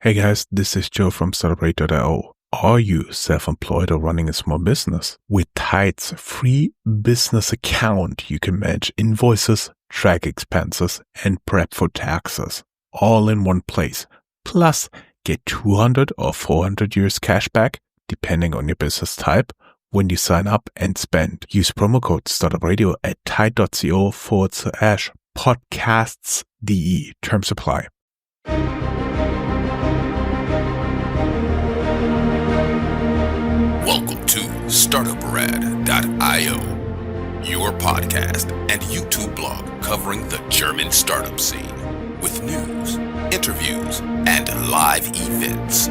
Hey guys, this is Joe from Startuprad.io. Are you self-employed or running a small business? With Tide's free business account, you can manage invoices, track expenses, and prep for taxes, all in one place. Plus, get 200 or 400 euros cash back, depending on your business type, when you sign up and spend. Use promo code Startupradio at tide.co/podcasts.de. Terms apply. Welcome to Startuprad.io, your podcast and YouTube blog covering the German startup scene with news, interviews, and live events.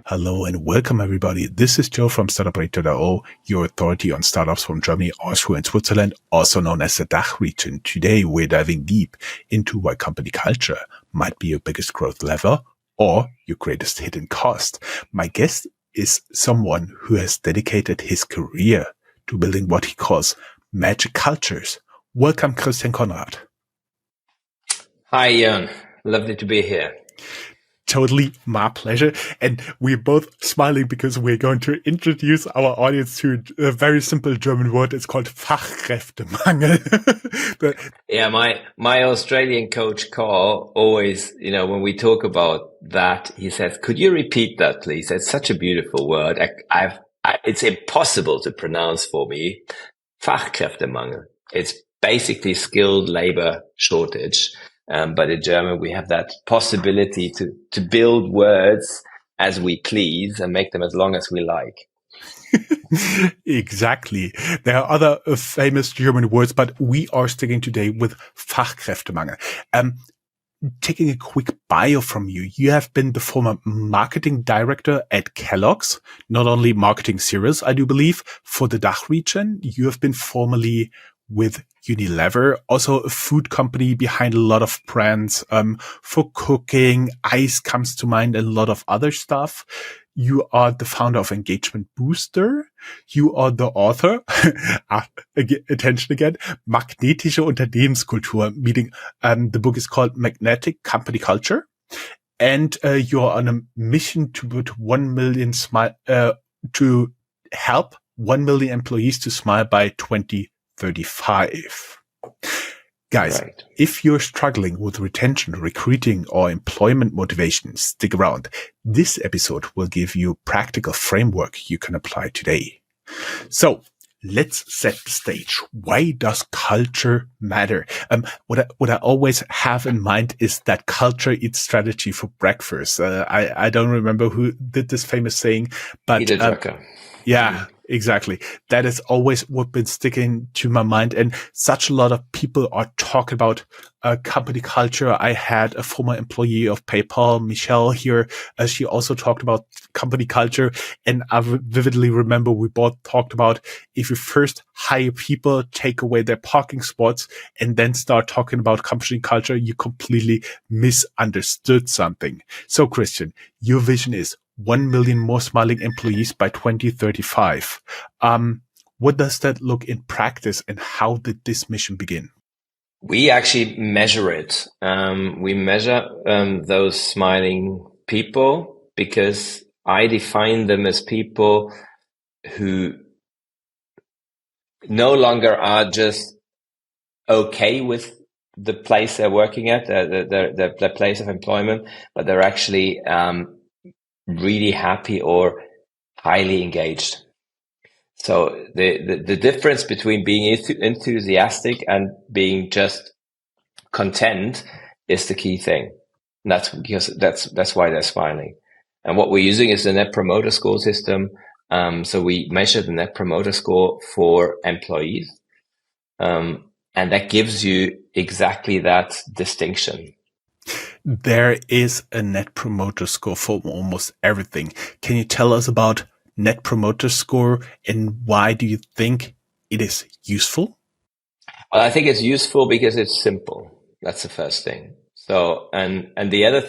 Hello and welcome everybody. This is Joe from Startuprad.io, your authority on startups from Germany, Austria, and Switzerland, also known as the DACH region. Today we're diving deep into why company culture might be your biggest growth lever or your greatest hidden cost. My guest is someone who has dedicated his career to building what he calls magic cultures. Welcome, Christian Conrad. Hi, Jörn. Lovely to be here. Totally my pleasure. And we're both smiling because we're going to introduce our audience to a very simple German word. It's called Fachkräftemangel. Yeah, my Australian coach, Carl, always, when we talk about that, he says, could you repeat that, please? It's such a beautiful word. It's impossible to pronounce for me. Fachkräftemangel. It's basically skilled labor shortage. But in German, we have that possibility to build words as we please and make them as long as we like. Exactly. There are other famous German words, but we are sticking today with Fachkräftemangel. Taking a quick bio from you, you have been the former marketing director at Kellogg's, not only marketing cereals, I do believe, for the DACH region. You have been formerly with Unilever, also a food company behind a lot of brands for cooking. Ice comes to mind and a lot of other stuff. You are the founder of Engagement Booster. You are the author, attention again, Magnetische Unternehmenskultur, meaning the book is called Magnetic Company Culture. And you are on a mission to put 1 million to help 1 million employees to smile by 2035. Guys, right. If you're struggling with retention, recruiting, or employment motivation, stick around. This episode will give you a practical framework you can apply today. So let's set the stage. Why does culture matter? What I always have in mind is that culture eats strategy for breakfast. I don't remember who did this famous saying, but yeah, exactly. That is always what been sticking to my mind. And such a lot of people are talking about company culture. I had a former employee of PayPal, Michelle, here. She also talked about company culture. And I vividly remember we both talked about if you first hire people, take away their parking spots, and then start talking about company culture, you completely misunderstood something. So, Christian, your vision is 1 million more smiling employees by 2035. What does that look in practice and how did this mission begin? We actually measure it. We measure those smiling people because I define them as people who no longer are just okay with the place they're working at, their place of employment, but they're actually really happy or highly engaged. So the difference between being enthusiastic and being just content is the key thing. And that's because that's why they're smiling. And what we're using is the Net Promoter Score system. So we measure the Net Promoter Score for employees. And that gives you exactly that distinction. There is a Net Promoter Score for almost everything. Can you tell us about Net Promoter Score and why do you think it is useful? Well, I think it's useful because it's simple. That's the first thing. So, and the other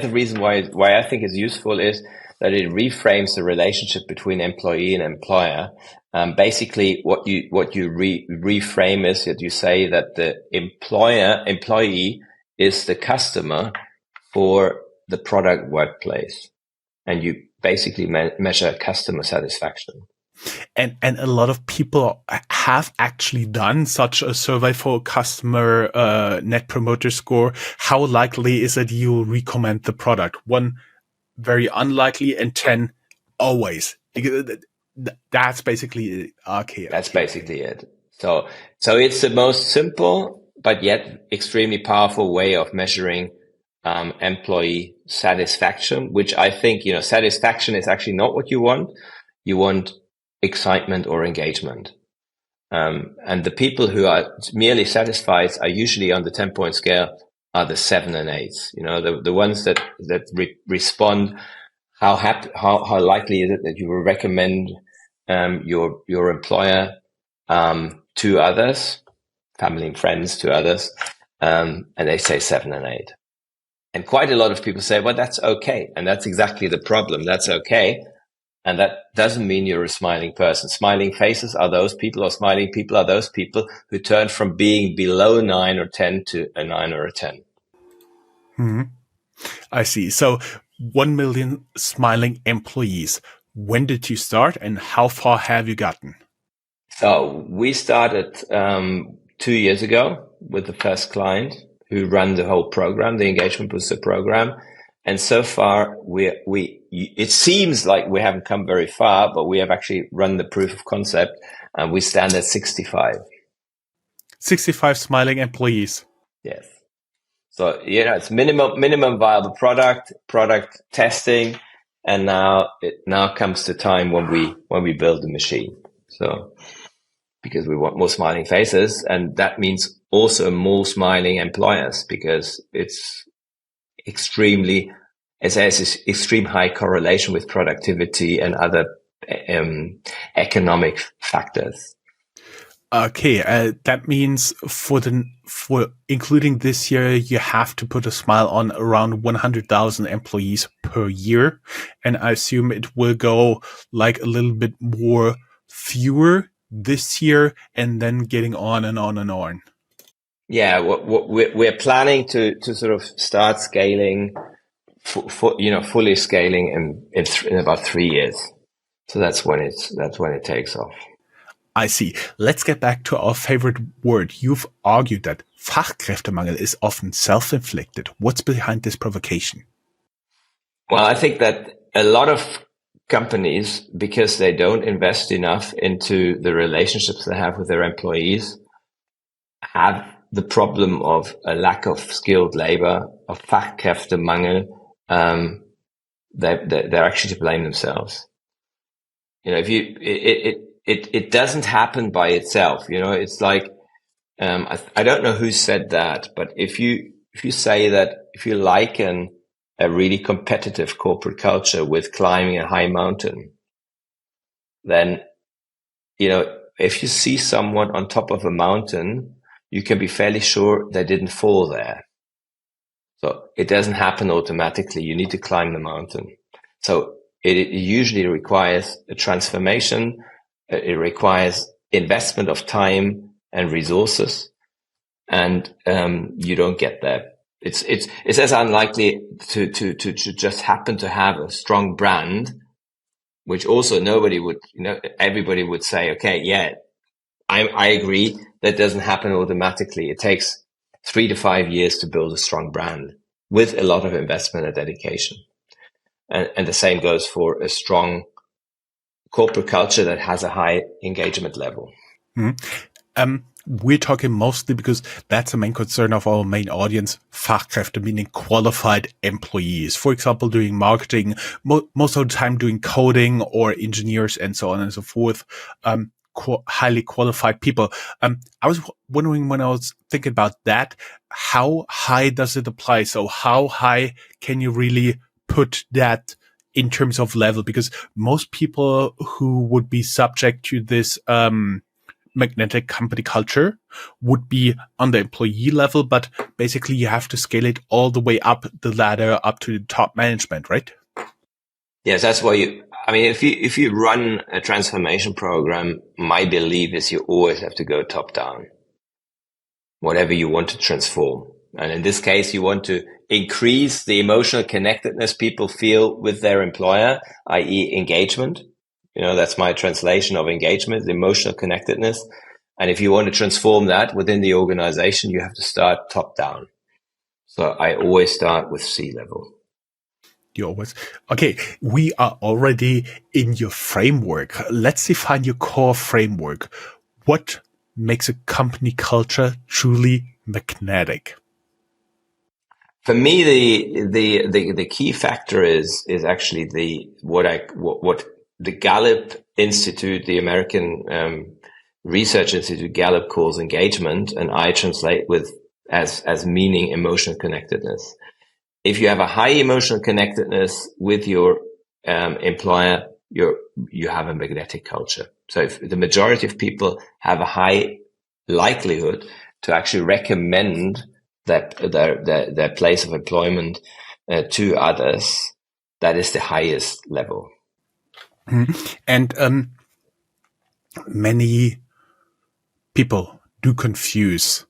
reason why I think it's useful is that it reframes the relationship between employee and employer. Basically, what you reframe is that you say that the employee is the customer for the product workplace, and you basically measure customer satisfaction. And a lot of people have actually done such a survey for customer net promoter score. How likely is it you'll recommend the product? 1, very unlikely, and 10, always. That's basically okay. That's basically it. So it's the most simple but yet extremely powerful way of measuring employee satisfaction, which I think, satisfaction is actually not what you want. You want excitement or engagement. And the people who are merely satisfied are usually on the 10-point scale are the 7 and 8s. The ones that respond. How likely is it that you will recommend your employer to others, family and friends to others, and they say 7 and 8. And quite a lot of people say, well, that's okay. And that's exactly the problem. That's okay. And that doesn't mean you're a smiling person. Smiling faces are those people, or smiling people are those people who turn from being below 9 or 10 to a 9 or a 10. Mm-hmm. I see. So 1 million smiling employees. When did you start and how far have you gotten? So we started 2 years ago with the first client who ran the whole program, the engagement booster program. And so far, it seems like we haven't come very far, but we have actually run the proof of concept, and we stand at 65. 65 smiling employees. Yes. So, it's minimum viable product testing. And now comes the time when we build the machine. So, because we want more smiling faces, and that means also more smiling employers, because it has extreme high correlation with productivity and other economic factors. Okay, that means for including this year, you have to put a smile on around 100,000 employees per year, and I assume it will go like a little bit more fewer this year, and then getting on and on and on. Yeah, we're planning to sort of start scaling, fully scaling in about 3 years. So that's when it takes off. I see. Let's get back to our favorite word. You've argued that Fachkräftemangel is often self-inflicted. What's behind this provocation? Well, I think that a lot of companies, because they don't invest enough into the relationships they have with their employees, have the problem of a lack of skilled labor, of Fachkräftemangel. They're actually to blame themselves. It doesn't happen by itself. It's like, I don't know who said that, but if you say that, if you liken a really competitive corporate culture with climbing a high mountain, then, if you see someone on top of a mountain, you can be fairly sure they didn't fall there. So it doesn't happen automatically. You need to climb the mountain. So it usually requires a transformation. It requires investment of time and resources, and you don't get that. It's as unlikely to just happen to have a strong brand, which also everybody would say, okay, yeah, I agree. That doesn't happen automatically. It takes 3 to 5 years to build a strong brand with a lot of investment and dedication. And the same goes for a strong corporate culture that has a high engagement level. Mm-hmm. We're talking mostly because that's the main concern of our main audience, Fachkräfte, meaning qualified employees. For example, doing marketing, most of the time doing coding, or engineers and so on and so forth. Highly qualified people. I was wondering, when I was thinking about that, how high does it apply? So how high can you really put that in terms of level? Because most people who would be subject to this magnetic company culture would be on the employee level, but basically you have to scale it all the way up the ladder, up to the top management, right? Yes, that's why if you run a transformation program, my belief is you always have to go top down, whatever you want to transform. And in this case, you want to increase the emotional connectedness people feel with their employer, i.e. engagement. That's my translation of engagement, the emotional connectedness. And if you want to transform that within the organization, you have to start top down. So I always start with C-level. Okay, we are already in your framework. Let's define your core framework. What makes a company culture truly magnetic? For me, the key factor is actually what the Gallup Institute, the American Research Institute, Gallup calls engagement, and I translate as meaning emotional connectedness. If you have a high emotional connectedness with your employer, you have a magnetic culture. So if the majority of people have a high likelihood to actually recommend their place of employment to others, that is the highest level. And many people do confuse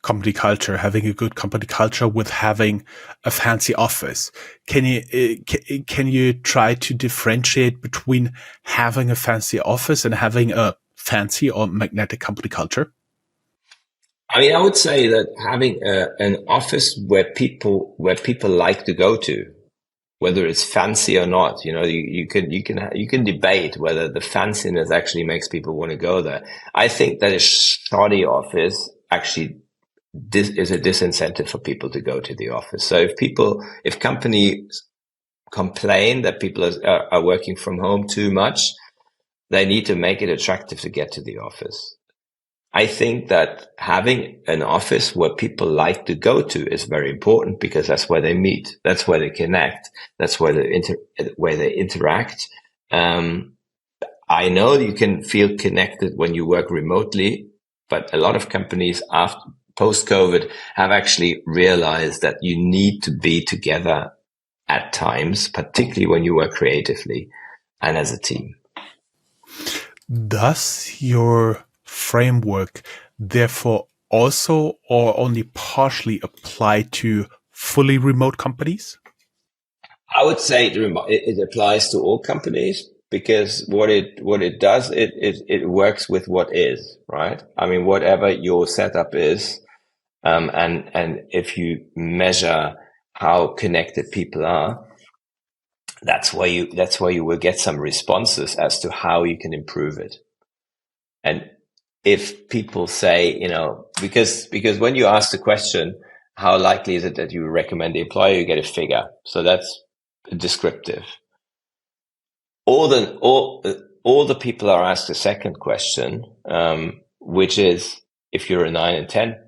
company culture, having a good company culture, with having a fancy office. Can you try to differentiate between having a fancy office and having a fancy or magnetic company culture? I mean, I would say that having an office where people like to go to, whether it's fancy or not, you can debate whether the fanciness actually makes people want to go there. I think that a shoddy office actually is a disincentive for people to go to the office. So if companies complain that people are working from home too much, they need to make it attractive to get to the office. I think that having an office where people like to go to is very important, because that's where they meet, that's where they connect, that's where they interact. I know you can feel connected when you work remotely, but a lot of companies after post-COVID have actually realized that you need to be together at times, particularly when you work creatively and as a team. Does your framework therefore also or only partially apply to fully remote companies? I would say it applies to all companies, because what it does, it works with what is, right? I mean, whatever your setup is, and if you measure how connected people are, that's where you will get some responses as to how you can improve it. And if people say, because when you ask the question, how likely is it that you recommend the employer, you get a figure. So that's descriptive. All the people are asked a second question, which is, if you're a 9 and 10,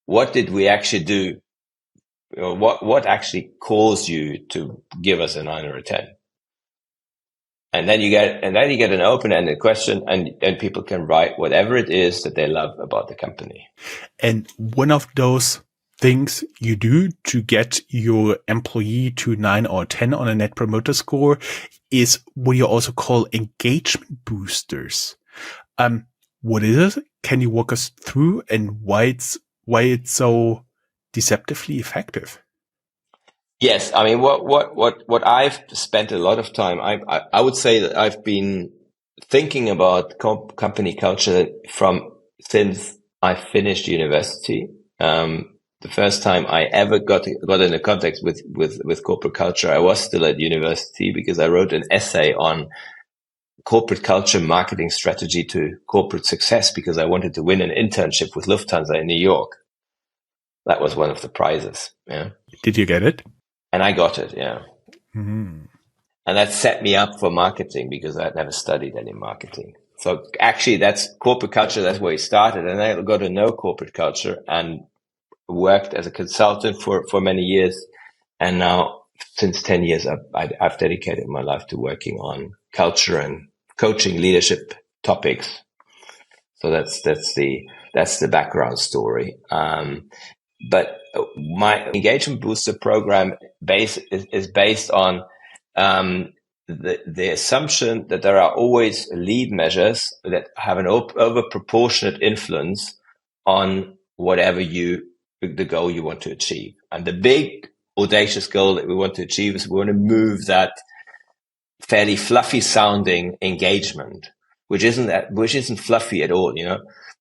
what did we actually do? What actually caused you to give us a 9 or a 10? And then you get an open-ended question, and people can write whatever it is that they love about the company. And one of those things you do to get your employee to 9 or 10 on a net promoter score is what you also call engagement boosters. What is it? Can you walk us through, and why it's so deceptively effective? Yes, I mean, what I've spent a lot of time, I would say that I've been thinking about company culture since I finished university. The first time I ever got into contact with corporate culture, I was still at university, because I wrote an essay on corporate culture, marketing strategy to corporate success, because I wanted to win an internship with Lufthansa in New York. That was one of the prizes. Yeah. Did you get it? And I got it. Yeah. Mm-hmm. And that set me up for marketing, because I had never studied any marketing. So actually, that's corporate culture. That's where it started. And I got to know corporate culture and worked as a consultant for many years. And now, since 10 years, I've dedicated my life to working on culture and coaching leadership topics. So that's the background story. But my engagement booster program is based on the assumption that there are always lead measures that have an over proportionate influence on whatever you the goal you want to achieve. And the big audacious goal that we want to achieve is we want to move that fairly fluffy sounding engagement, which isn't fluffy at all,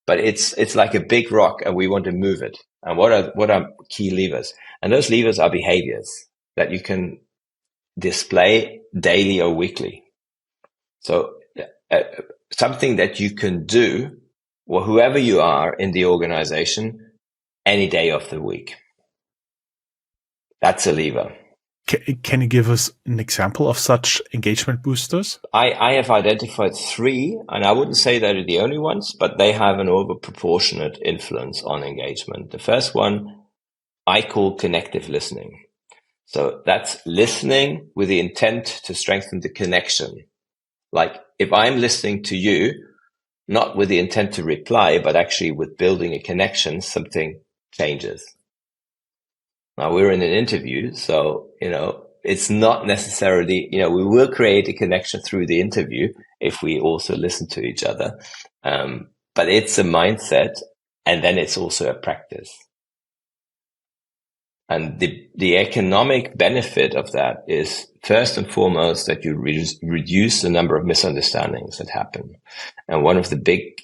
but it's like a big rock and we want to move it. And what are key levers? And those levers are behaviors that you can display daily or weekly. So something that you can do, or whoever you are in the organization, any day of the week. That's a lever. Can you give us an example of such engagement boosters? I have identified 3, and I wouldn't say they're the only ones, but they have an overproportionate influence on engagement. The first one I call connective listening. So that's listening with the intent to strengthen the connection. Like if I'm listening to you, not with the intent to reply, but actually with building a connection, something changes. Now we're in an interview, so, it's not necessarily, we will create a connection through the interview if we also listen to each other. But it's a mindset, and then it's also a practice. And the economic benefit of that is first and foremost that you reduce the number of misunderstandings that happen. And one of the big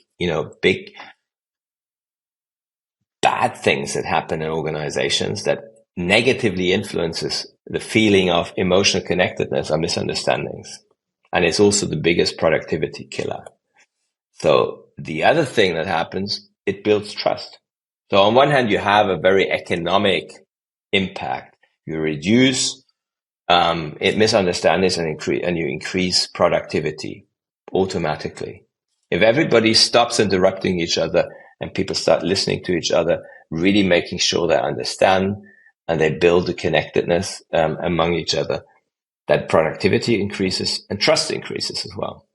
bad things that happen in organizations that negatively influences the feeling of emotional connectedness are misunderstandings. And it's also the biggest productivity killer. So the other thing that happens, it builds trust. So on one hand, you have a very economic impact. You reduce misunderstandings and you increase productivity automatically. If everybody stops interrupting each other and people start listening to each other, really making sure they understand and they build the connectedness among each other, that productivity increases and trust increases as well.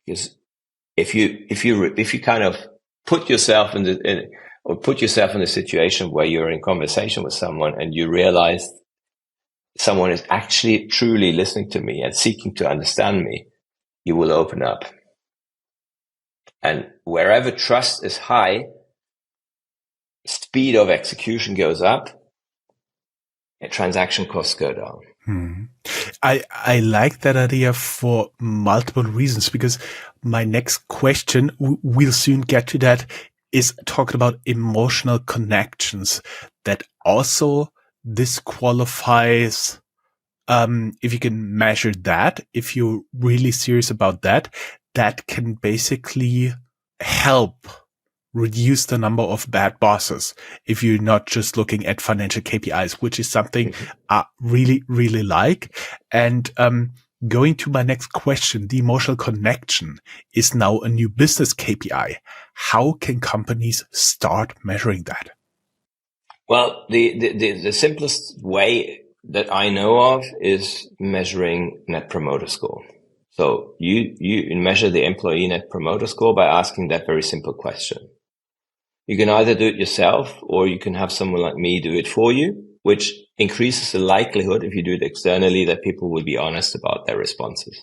Because if you kind of put yourself in the situation where you're in conversation with someone and you realize someone is actually truly listening to me and seeking to understand me, you will open up. And wherever trust is high, speed of execution goes up and transaction costs go down. I like that idea for multiple reasons, because my next question, we'll soon get to that, is talking about emotional connections that also disqualifies, if you can measure that, if you're really serious about that, that can basically help reduce the number of bad bosses if you're not just looking at financial KPIs, which is something I really, really like. And going to my next question, the emotional connection is now a new business KPI. How can companies start measuring that? Well, the simplest way that I know of is measuring Net Promoter Score. So you measure the employee Net Promoter Score by asking that very simple question. You can either do it yourself or you can have someone like me do it for you, which increases the likelihood, if you do it externally, that people will be honest about their responses.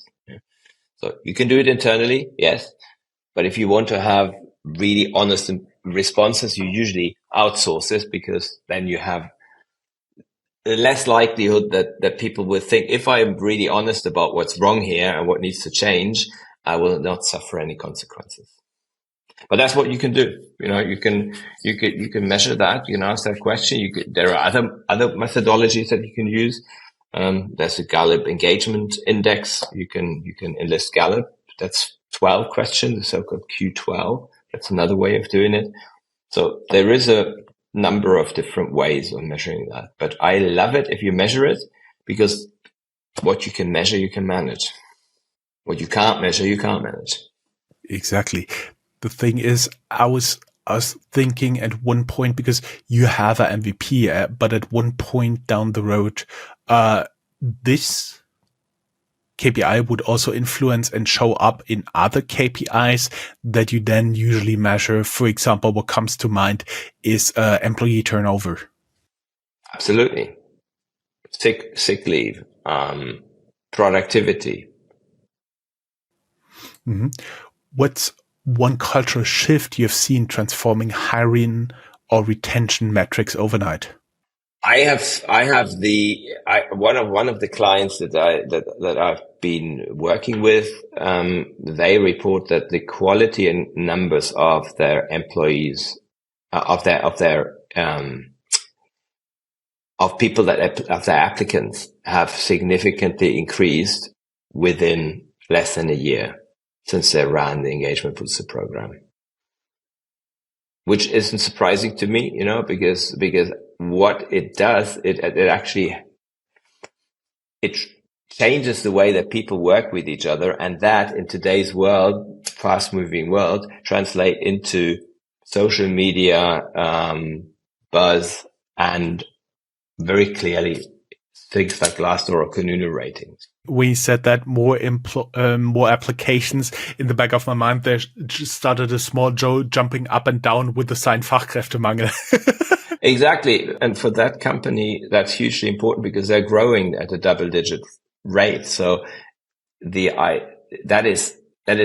So you can do it internally, yes. But if you want to have really honest responses, you usually outsource this, because then you have less likelihood that people will think, if I am really honest about what's wrong here and what needs to change, I will not suffer any consequences. But that's what you can do. You can measure that. You can ask that question. There are other methodologies that you can use. There's a Gallup engagement index. You can enlist Gallup. That's 12 questions, the so-called Q12. That's another way of doing it. So there is a number of different ways of measuring that. But I love it if you measure it, because what you can measure, you can manage. What you can't measure, you can't manage. Exactly. The thing is, I was thinking at one point, because you have a MVP, but at one point down the road, this KPI would also influence and show up in other KPIs that you then usually measure. For example, what comes to mind is employee turnover. Absolutely. Sick leave, productivity. Mm-hmm. What's one cultural shift you've seen transforming hiring or retention metrics overnight? I have one of the clients that I've been working with. They report that the quality and numbers of their employees, of their applicants, have significantly increased within less than a year since they ran the engagement booster program. Which isn't surprising to me, because what it does, it actually changes the way that people work with each other, and that in today's world, fast-moving world, translate into social media buzz and very clearly things like Glassdoor or Kununu ratings. We said that more applications. In the back of my mind, there just started a small Joe jumping up and down with the sign Fachkräftemangel. Exactly. And for that company, that's hugely important because they're growing at a double-digit rate. So that is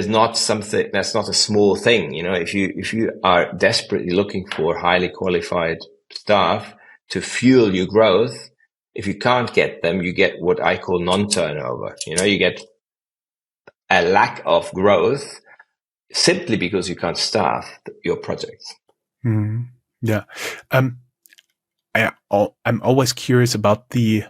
not something, that's not a small thing. If you are desperately looking for highly qualified staff to fuel your growth, if you can't get them, you get what I call non-turnover. You get a lack of growth simply because you can't staff your projects. Mm, yeah. I'm always curious about the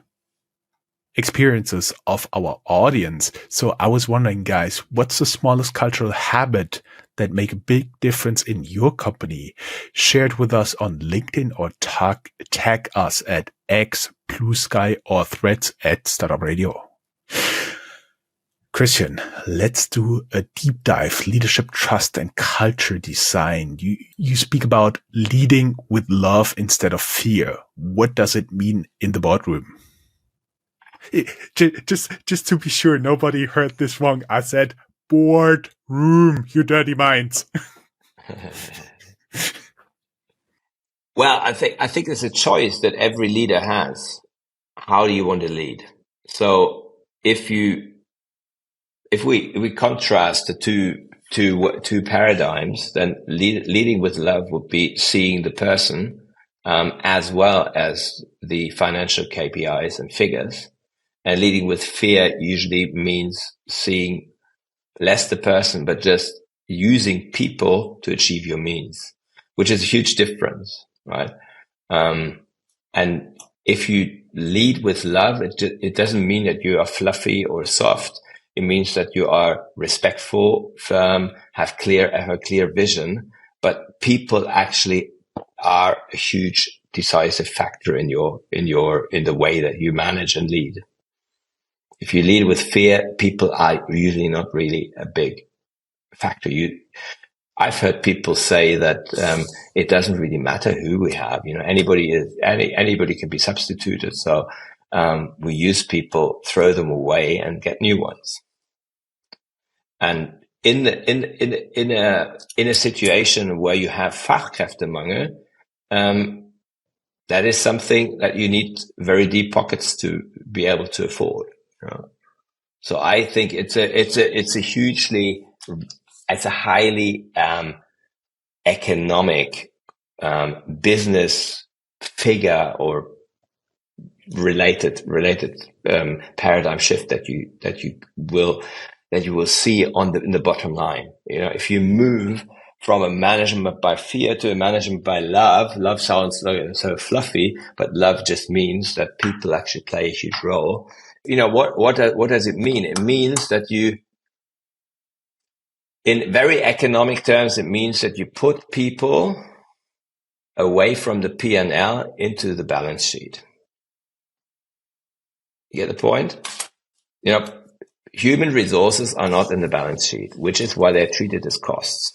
experiences of our audience. So I was wondering, guys, what's the smallest cultural habit that make a big difference in your company? Share it with us on LinkedIn or tag us at X, Blue Sky, or Threads at Startup Radio. Christian, let's do a deep dive. Leadership, trust, and culture design. You speak about leading with love instead of fear. What does it mean in the boardroom? Just to be sure, nobody heard this wrong. I said boardroom, you dirty minds. Well, I think it's a choice that every leader has. How do you want to lead? So if we contrast the two paradigms, then leading with love would be seeing the person as well as the financial KPIs and figures. And leading with fear usually means seeing less the person, but just using people to achieve your means, which is a huge difference, right? And if you lead with love, it doesn't mean that you are fluffy or soft. It means that you are respectful, firm, have a clear vision, but people actually are a huge decisive factor in the way that you manage and lead. If you lead with fear, people are usually not really a big factor. I've heard people say that it doesn't really matter who we have. Anybody can be substituted. So we use people, throw them away, and get new ones. And in a situation where you have Fachkräftemangel, that is something that you need very deep pockets to be able to afford. So I think it's a highly economic business figure or related paradigm shift that you will see in the bottom line. If you move from a management by fear to a management by love. Love sounds so fluffy, but love just means that people actually play a huge role. What does it mean? It means that in very economic terms, it means that you put people away from the P&L into the balance sheet. You get the point? Human resources are not in the balance sheet, which is why they're treated as costs.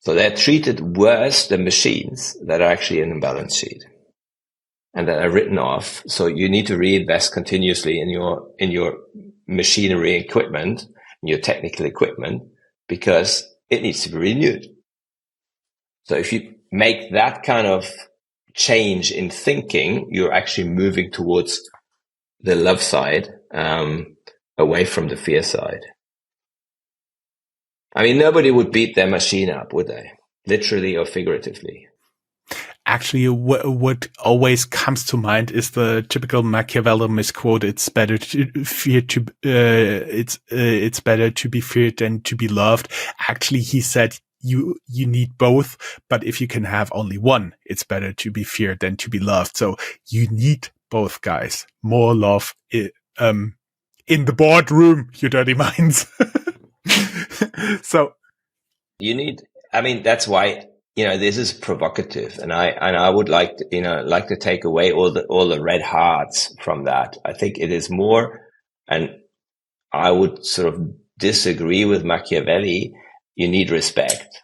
So they're treated worse than machines that are actually in the balance sheet and that are written off. So you need to reinvest continuously in your machinery equipment, in your technical equipment, because it needs to be renewed. So if you make that kind of change in thinking, you're actually moving towards the love side, away from the fear side. I mean, nobody would beat their machine up, would they? literally or figuratively. Actually, what always comes to mind is the typical Machiavelli misquote: "It's better to fear to it's better to be feared than to be loved." Actually, he said you need both, but if you can have only one, it's better to be feared than to be loved. So you need both, guys. More love in the boardroom, you dirty minds. So you need. I mean, that's why. This is provocative, and I would like to take away all the red hearts from that. I think it is more, and I would sort of disagree with Machiavelli. You need respect,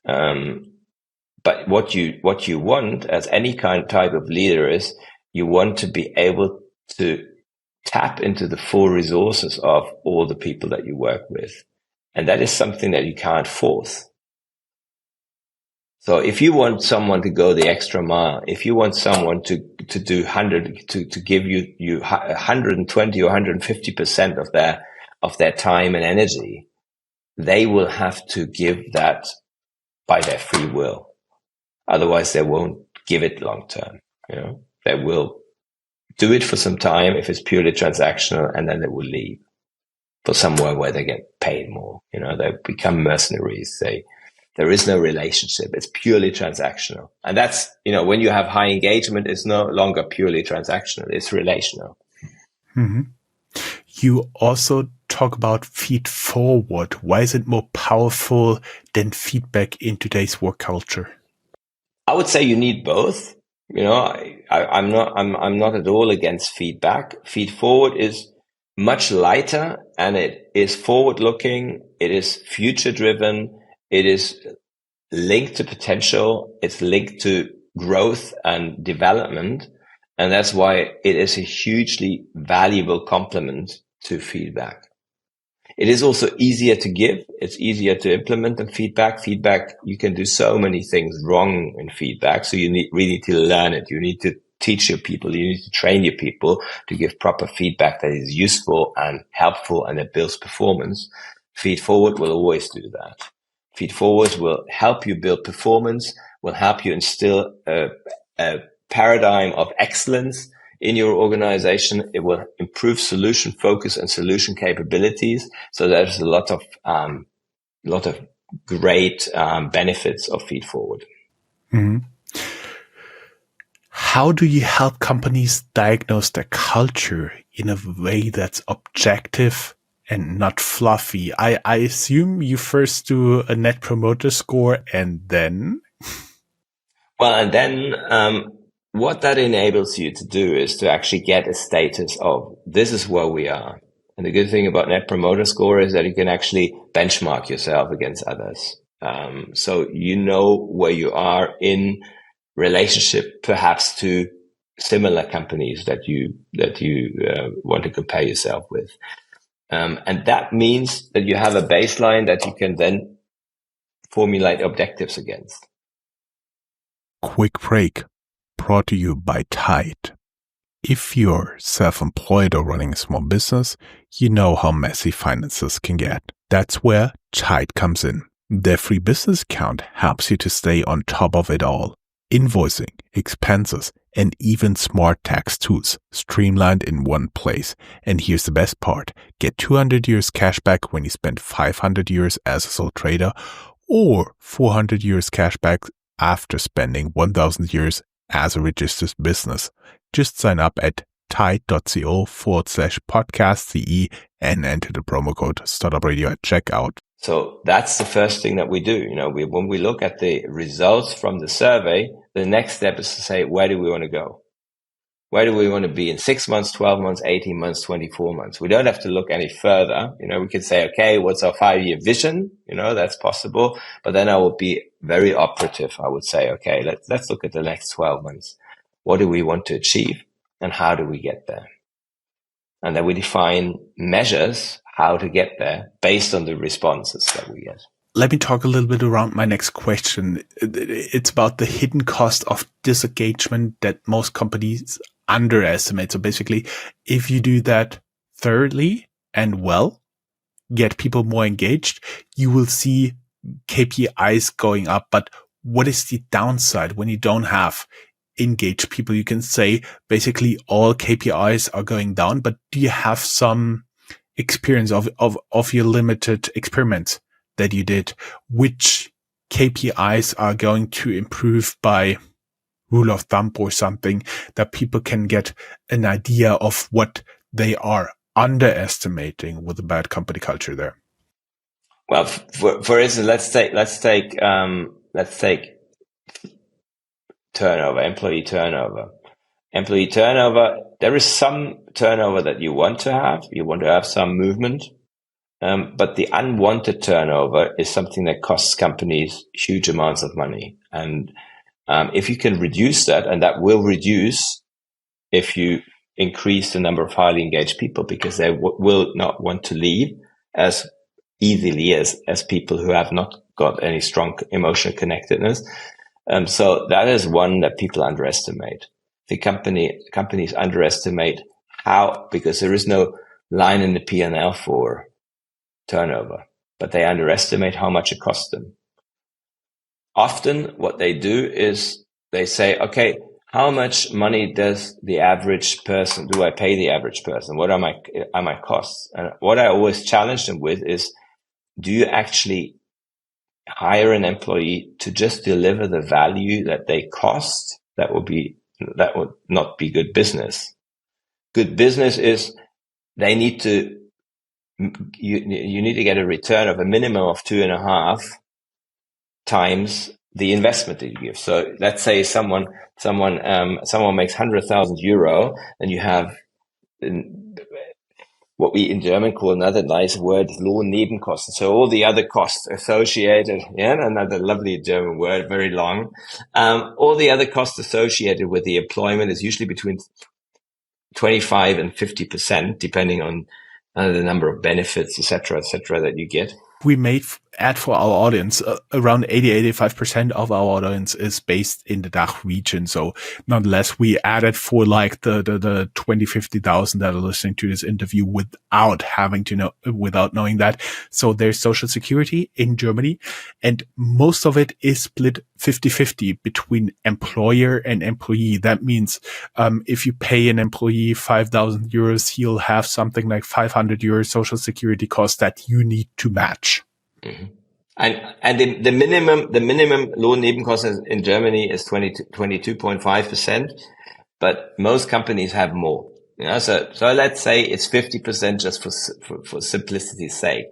but what you want as any type of leader is you want to be able to tap into the full resources of all the people that you work with, and that is something that you can't force. So if you want someone to go the extra mile, if you want someone to do 100, to give you 120 or 150% of their time and energy, they will have to give that by their free will. Otherwise, they won't give it long term. They will do it for some time if it's purely transactional, and then they will leave for somewhere where they get paid more. They become mercenaries. There is no relationship. It's purely transactional. And that's, when you have high engagement, it's no longer purely transactional. It's relational. Mm-hmm. You also talk about feed forward. Why is it more powerful than feedback in today's work culture? I would say you need both. I'm not at all against feedback. Feed forward is much lighter, and it is forward looking. It is future driven. It is linked to potential. It's linked to growth and development. And that's why it is a hugely valuable complement to feedback. It is also easier to give. It's easier to implement than feedback. Feedback, you can do so many things wrong in feedback. So you really need to learn it. You need to teach your people. You need to train your people to give proper feedback that is useful and helpful and that builds performance. Feed forward will always do that. Feed forwards will help you build performance, will help you instill a paradigm of excellence in your organization. It will improve solution focus and solution capabilities. So there's a lot of great benefits of feed forward. Mm-hmm. How do you help companies diagnose their culture in a way that's objective and not fluffy? I assume you first do a net promoter score and then? Well, and then what that enables you to do is to actually get a status of this is where we are. And the good thing about net promoter score is that you can actually benchmark yourself against others. So you know where you are in relationship perhaps to similar companies that you want to compare yourself with. And that means that you have a baseline that you can then formulate objectives against. Quick break, brought to you by Tide. If you're self-employed or running a small business, you know how messy finances can get. That's where Tide comes in. Their free business account helps you to stay on top of it all. Invoicing, expenses, and even smart tax tools streamlined in one place. And here's the best part. Get 200 euros cash back when you spend 500 euros as a sole trader, or 400 euros cash back after spending 1,000 euros as a registered business. Just sign up at tide.co/podcast-ce and enter the promo code Startuprad.io at checkout. So that's the first thing that we do. When we look at the results from the survey, the next step is to say, where do we want to go? Where do we want to be in 6 months, 12 months, 18 months, 24 months? We don't have to look any further. We can say, okay, what's our 5-year vision? That's possible. But then I will be very operative. I would say, okay, let's look at the next 12 months. What do we want to achieve and how do we get there? And then we define measures how to get there based on the responses that we get. Let me talk a little bit around my next question. It's about the hidden cost of disengagement that most companies underestimate. So basically, if you do that thoroughly and well, get people more engaged, you will see KPIs going up, but what is the downside when you don't have engaged people? You can say basically all KPIs are going down, but do you have some experience of your limited experiments that you did, which KPIs are going to improve by rule of thumb or something, that people can get an idea of what they are underestimating with a bad company culture there? Well, for instance, let's take turnover, employee turnover. Employee turnover, there is some turnover that you want to have. You want to have some movement. But the unwanted turnover is something that costs companies huge amounts of money. And if you can reduce that, and that will reduce if you increase the number of highly engaged people, because they will not want to leave as easily as people who have not got any strong emotional connectedness. So that is one that people underestimate. The companies underestimate how, because there is no line in the P&L for turnover, but they underestimate how much it costs them. Often what they do is they say, okay, how much money does the average person, do I pay the average person? What are my costs? And what I always challenge them with is, do you actually hire an employee to just deliver the value that they cost? That would not be good business. Good business is you need to get a return of a minimum of 2.5 times the investment that you give. So let's say someone makes 100,000 euro, and you have what we in German call, another nice word, Lohnnebenkosten. So all the other costs associated, another lovely German word, very long. All the other costs associated with the employment is usually between 25 and 50%, depending on the number of benefits, etc., that you get. We made ad for our audience. Around 85% of our audience is based in the DACH region. So nonetheless, we added for like the 20, 50,000 that are listening to this interview without knowing that. So there's social security in Germany, and most of it is split 50-50 between employer and employee. That means, if you pay an employee 5,000 euros, he'll have something like 500 euros social security costs that you need to match. Mm-hmm. And the minimum Lohnnebenkosten in Germany is 22.5%, but most companies have more. So let's say it's 50% just for simplicity's sake.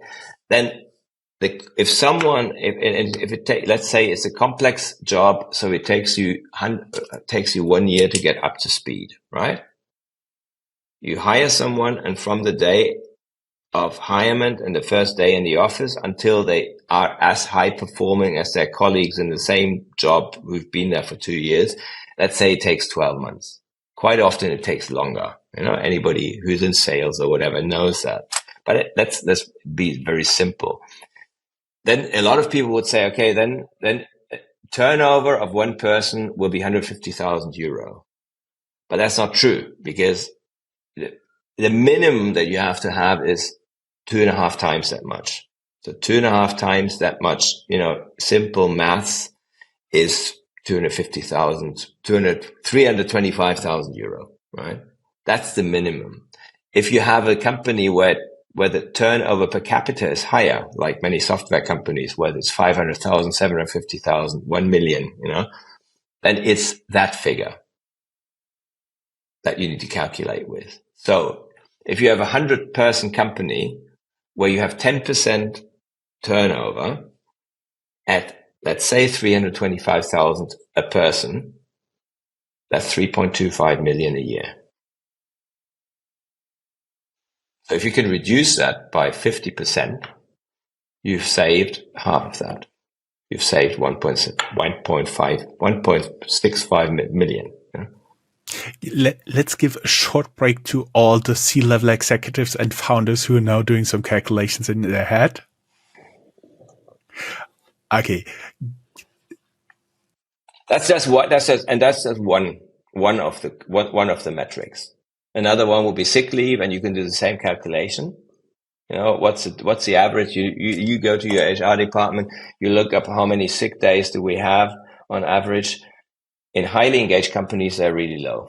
Then let's say it's a complex job, so it takes you 1 year to get up to speed, right? You hire someone, and from the day of hirement and the first day in the office until they are as high performing as their colleagues in the same job who've been there for 2 years, let's say it takes 12 months. Quite often it takes longer. Anybody who's in sales or whatever knows that. But let's be very simple. Then a lot of people would say, okay, then turnover of one person will be 150,000 euro. But that's not true, because the minimum that you have to have is 2.5 times that much. So 2.5 times that much, simple maths is 325,000 euro, right? That's the minimum. If you have a company where the turnover per capita is higher, like many software companies, whether it's 500,000, 750,000, 1 million, then it's that figure that you need to calculate with. So if you have a 100-person company where you have 10% turnover at, let's say, 325,000 a person, that's 3.25 million a year. So if you can reduce that by 50%, you've saved half of that. You've saved 1.65 million. Let's give a short break to all the C-level executives and founders who are now doing some calculations in their head. Okay. That's just one of the metrics. Another one will be sick leave, and you can do the same calculation. What's the average? You go to your HR department, you look up how many sick days do we have on average. In highly engaged companies, they're really low.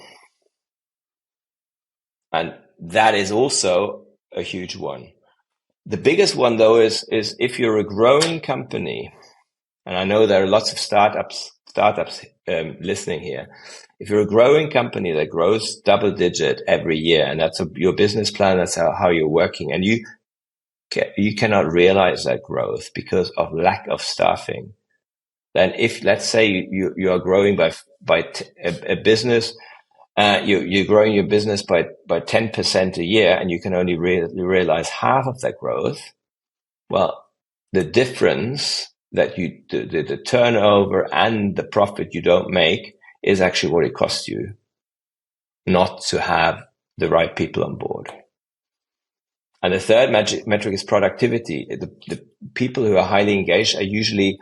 And that is also a huge one. The biggest one, though, is if you're a growing company, and I know there are lots of startups listening here. If you're a growing company that grows double digit every year, and that's your business plan, that's how you're working, and you cannot realize that growth because of lack of staffing, then if, let's say, you are growing by a business, you're growing your business by 10% a year, and you can only realize half of that growth. Well, the difference that the turnover and the profit you don't make is actually what it costs you not to have the right people on board. And the third metric is productivity. The people who are highly engaged are usually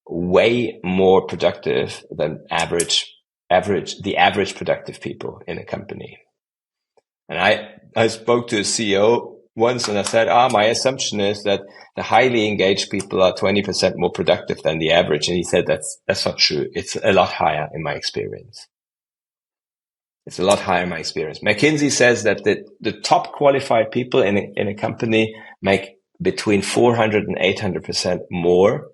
way more productive than the average productive people in a company. And I spoke to a CEO once and I said, my assumption is that the highly engaged people are 20% more productive than the average. And he said, that's not true. It's a lot higher in my experience. It's a lot higher in my experience. McKinsey says that the top qualified people in a company make between 400 and 800% more,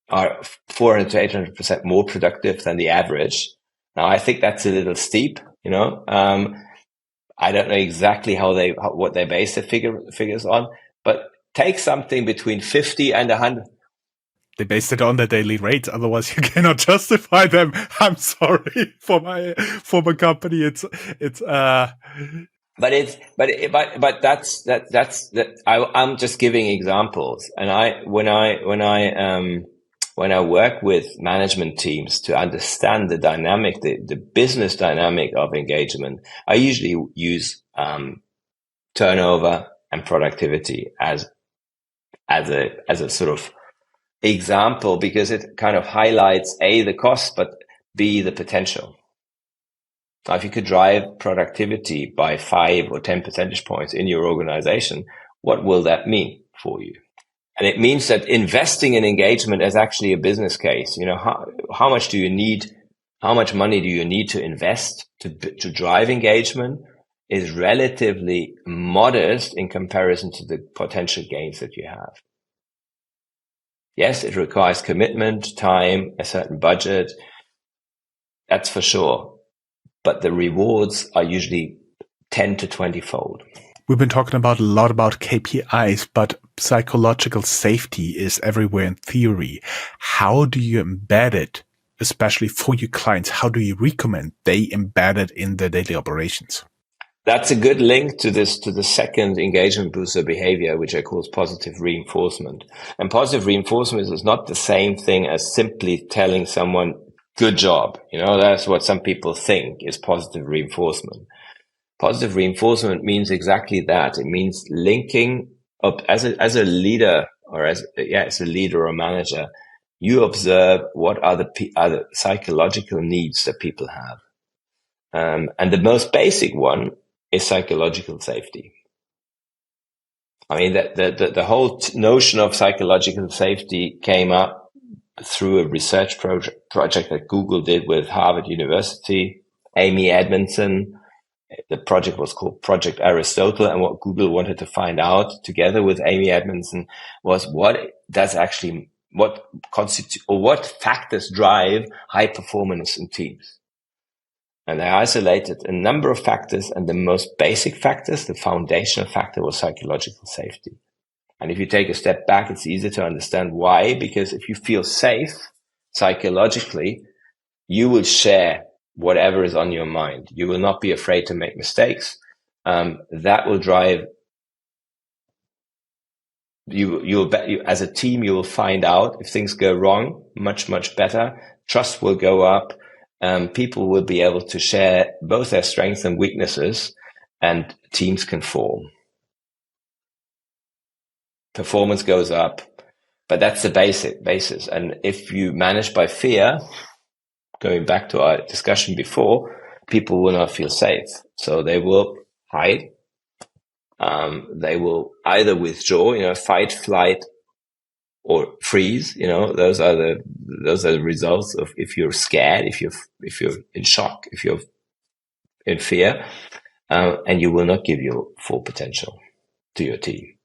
are 400 to 800% more productive than the average. Now, I think that's a little steep, I don't know exactly what they base the figures on, but take something between 50 and 100. They based it on the daily rate. Otherwise, you cannot justify them. I'm sorry for my company. I'm just giving examples. And when I work with management teams to understand the dynamic, the business dynamic of engagement, I usually use turnover and productivity as a sort of example, because it kind of highlights A, the cost, but B, the potential. Now, if you could drive productivity by 5 or 10 percentage points in your organization, what will that mean for you? And it means that investing in engagement is actually a business case. How much do you need? How much money do you need to invest to drive engagement is relatively modest in comparison to the potential gains that you have. Yes, it requires commitment, time, a certain budget. That's for sure. But the rewards are usually 10 to 20-fold. We've been talking a lot about KPIs, but psychological safety is everywhere in theory. How do you embed it, especially for your clients? How do you recommend they embed it in their daily operations? That's a good link to the second engagement booster behavior, which I call positive reinforcement. And positive reinforcement is not the same thing as simply telling someone, good job. That's what some people think is positive reinforcement. Positive reinforcement means exactly that. It means linking up as a leader, or as a leader or manager. You observe what are the psychological needs that people have. And the most basic one is psychological safety. I mean, the whole notion of psychological safety came up through a research project that Google did with Harvard University, Amy Edmondson. The project was called Project Aristotle, and what Google wanted to find out together with Amy Edmondson was what factors drive high performance in teams. And they isolated a number of factors, and the most basic factors, the foundational factor, was psychological safety. And if you take a step back, it's easier to understand why, because if you feel safe psychologically, you will share whatever is on your mind. You will not be afraid to make mistakes. That will drive you. As a team, you will find out if things go wrong much, much better. Trust will go up. People will be able to share both their strengths and weaknesses, and teams can form. Performance goes up, but that's the basis. And if you manage by fear, going back to our discussion before, people will not feel safe. So they will hide, they will either withdraw, fight, flight, or freeze. Those are the results of if you're scared, if you're in shock, if you're in fear, and you will not give your full potential to your team.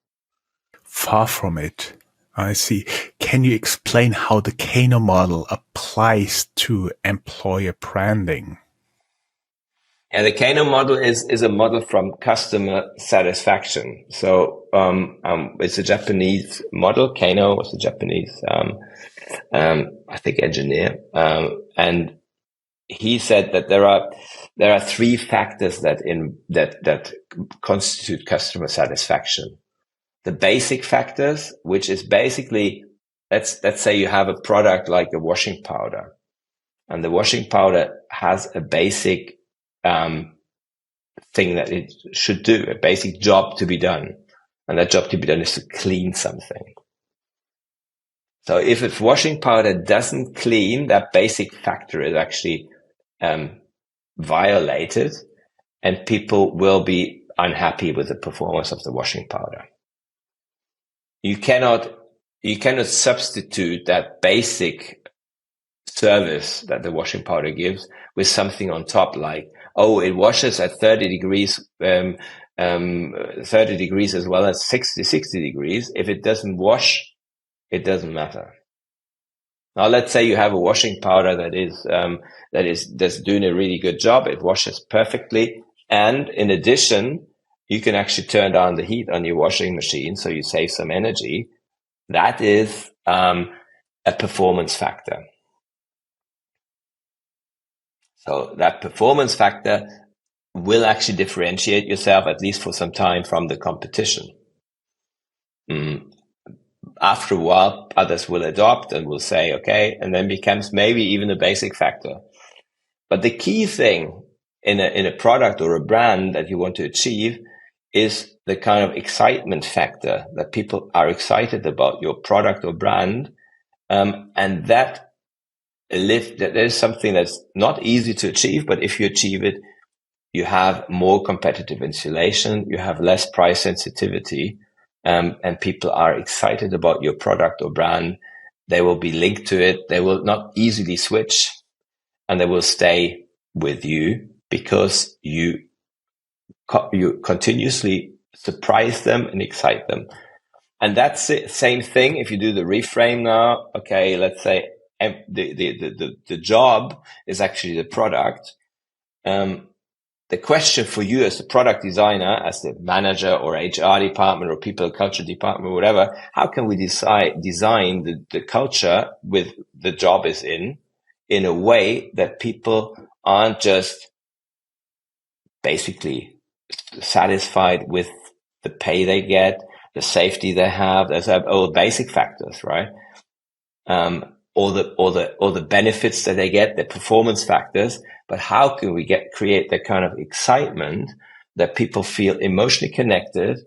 Far from it. I see. Can you explain how the Kano model applies to employer branding? Yeah, the Kano model is a model from customer satisfaction. So it's a Japanese model. Kano was a Japanese, I think, engineer, and he said that there are three factors that constitute customer satisfaction. The basic factors, which is basically, let's say you have a product like a washing powder, and the washing powder has a basic thing that it should do, a basic job to be done, and that job to be done is to clean something. So if a washing powder doesn't clean, that basic factor is actually violated, and people will be unhappy with the performance of the washing powder. You cannot substitute that basic service that the washing powder gives with something on top, like, oh, it washes at 30 degrees, 30 degrees as well as 60 degrees. If it doesn't wash, it doesn't matter. Now, let's say you have a washing powder that's doing a really good job. It washes perfectly, and in addition, you can actually turn down the heat on your washing machine, so you save some energy. That is a performance factor. So that performance factor will actually differentiate yourself, at least for some time, from the competition. After a while, others will adopt and will say, okay, and then becomes maybe even a basic factor. But the key thing in a product or a brand that you want to achieve is the kind of excitement factor, that people are excited about your product or brand, and that is something that's not easy to achieve, but if you achieve it, you have more competitive insulation, you have less price sensitivity, and people are excited about your product or brand. They will be linked to it. They will not easily switch, and they will stay with you because you continuously surprise them and excite them. And that's the same thing if you do the reframe now. Okay, let's say the job is actually the product. The question for you as the product designer, as the manager or HR department or people culture department or whatever, how can we design the culture with the job is in a way that people aren't just basically satisfied with the pay they get, the safety they have. Those are all basic factors, right? Or the benefits that they get, the performance factors. But how can we create that kind of excitement that people feel emotionally connected,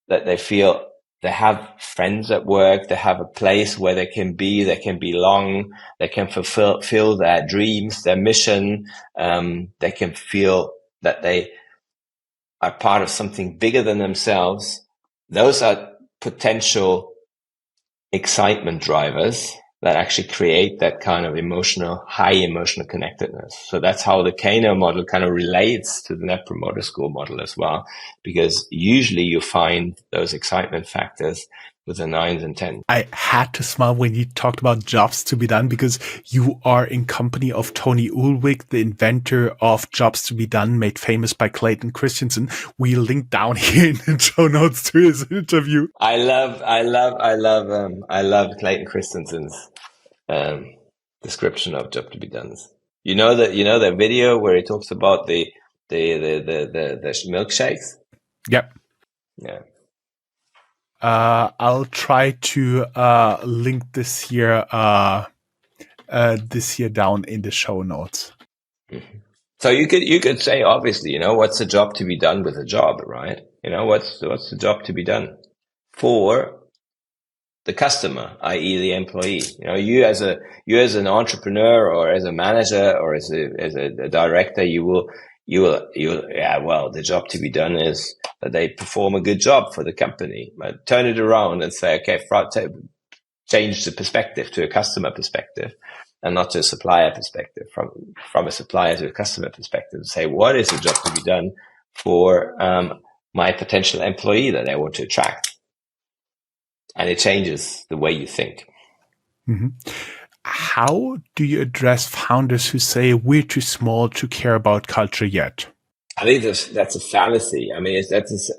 that they feel they have friends at work, they have a place where they can belong, they can fulfill their dreams, their mission, they can feel that they are part of something bigger than themselves. Those are potential excitement drivers that actually create that kind of high emotional connectedness. So that's how the Kano model kind of relates to the Net Promoter Score model as well, because usually you find those excitement factors with the 9s and 10s. I had to smile when you talked about jobs to be done, because you are in company of Tony Ulrich, the inventor of Jobs to be Done, made famous by Clayton Christensen. We link down here in the show notes to his interview. I love Clayton Christensen's description of Job to be Done. You know that video where he talks about the milkshakes? Yep. Yeah. I'll try to link this here down in the show notes. Mm-hmm. So you could say, obviously, what's the job to be done with a job, right? What's the job to be done for the customer, i.e. the employee? You as an entrepreneur or as a manager or as a director, the job to be done is that they perform a good job for the company. But turn it around and say, okay, change the perspective to a customer perspective and not to a supplier perspective, from a supplier to a customer perspective, and say, what is the job to be done for my potential employee that I want to attract? And it changes the way you think. Mm-hmm. How do you address founders who say we're too small to care about culture yet? I think that's a fallacy. I mean, that's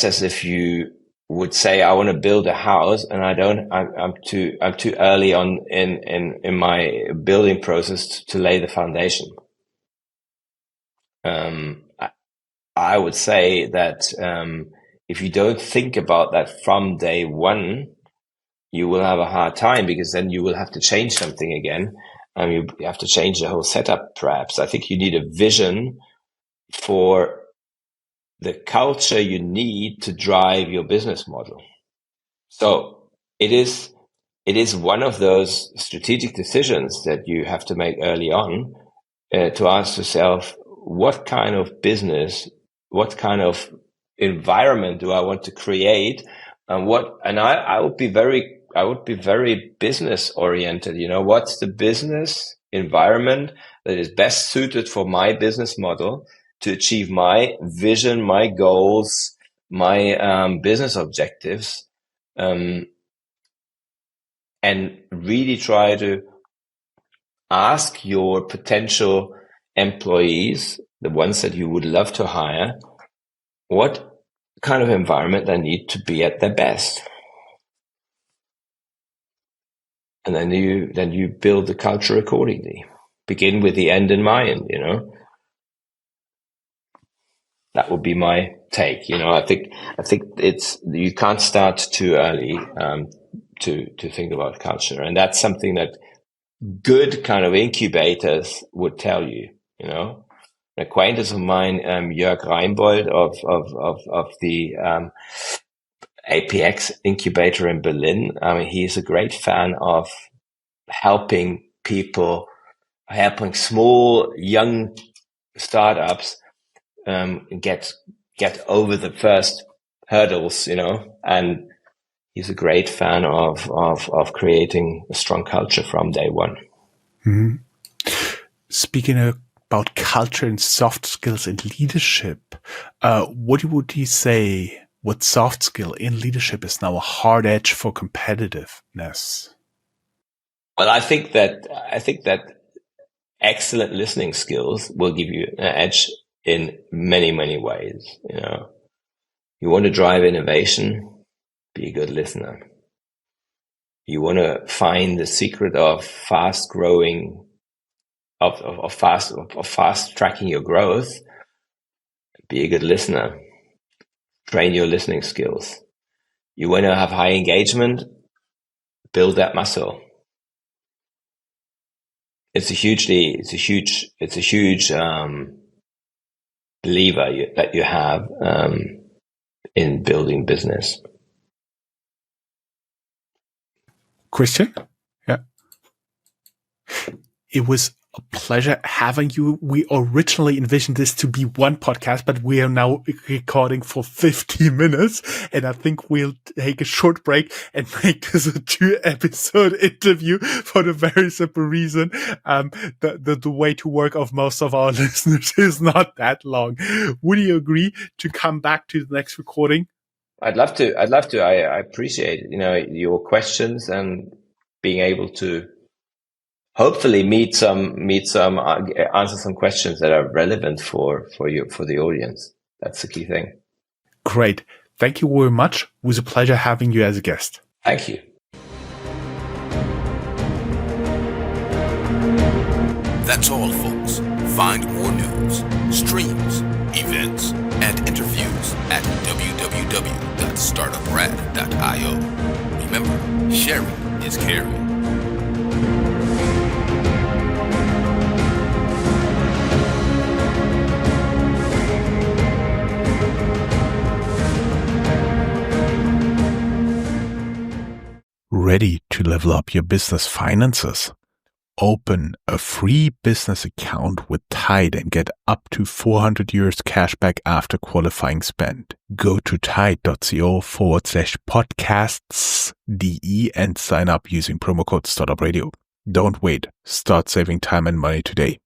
as if you would say, I want to build a house and I'm too early on in my building process to lay the foundation. I would say that if you don't think about that from day one, you will have a hard time, because then you will have to change something again. You have to change the whole setup, perhaps. I think you need a vision for the culture you need to drive your business model. So it is one of those strategic decisions that you have to make early on, to ask yourself, what kind of business, what kind of environment do I want to create? And I would be very business oriented. What's the business environment that is best suited for my business model to achieve my vision, my goals, my business objectives, and really try to ask your potential employees, the ones that you would love to hire, what kind of environment they need to be at their best. And then you build the culture accordingly. Begin with the end in mind, That would be my take. I think you can't start too early to think about culture. And that's something that good kind of incubators would tell you, An acquaintance of mine, Jörg Reinbold of the APX incubator in Berlin. He's a great fan of helping small, young startups get over the first hurdles, and he's a great fan of creating a strong culture from day one. Mm-hmm. Speaking about culture and soft skills and leadership, what would you say? What soft skill in leadership is now a hard edge for competitiveness? Well, I think that excellent listening skills will give you an edge in many, many ways. You want to drive innovation, be a good listener. You want to find the secret of fast growing, of fast tracking your growth, be a good listener. Train your listening skills. You want to have high engagement, build that muscle. It's a huge lever that you have in building business. Christian? Yeah. It was a pleasure having you. We originally envisioned this to be one podcast, but we are now recording for 50 minutes. And I think we'll take a short break and make this a 2-episode interview for the very simple reason. The way to work of most of our listeners is not that long. Would you agree to come back to the next recording? I'd love to. I appreciate, your questions and being able to hopefully answer some questions that are relevant for the audience. That's the key thing. Great. Thank you very much. It was a pleasure having you as a guest. Thank you. That's all, folks. Find more news, streams, events, and interviews at www.startuprad.io. Remember, sharing is caring. Ready to level up your business finances? open a free business account with Tide and get up to 400 euros cash back after qualifying spend. Go to tide.co/podcasts.de and sign up using promo code Startuprad.io. Don't wait. Start saving time and money today.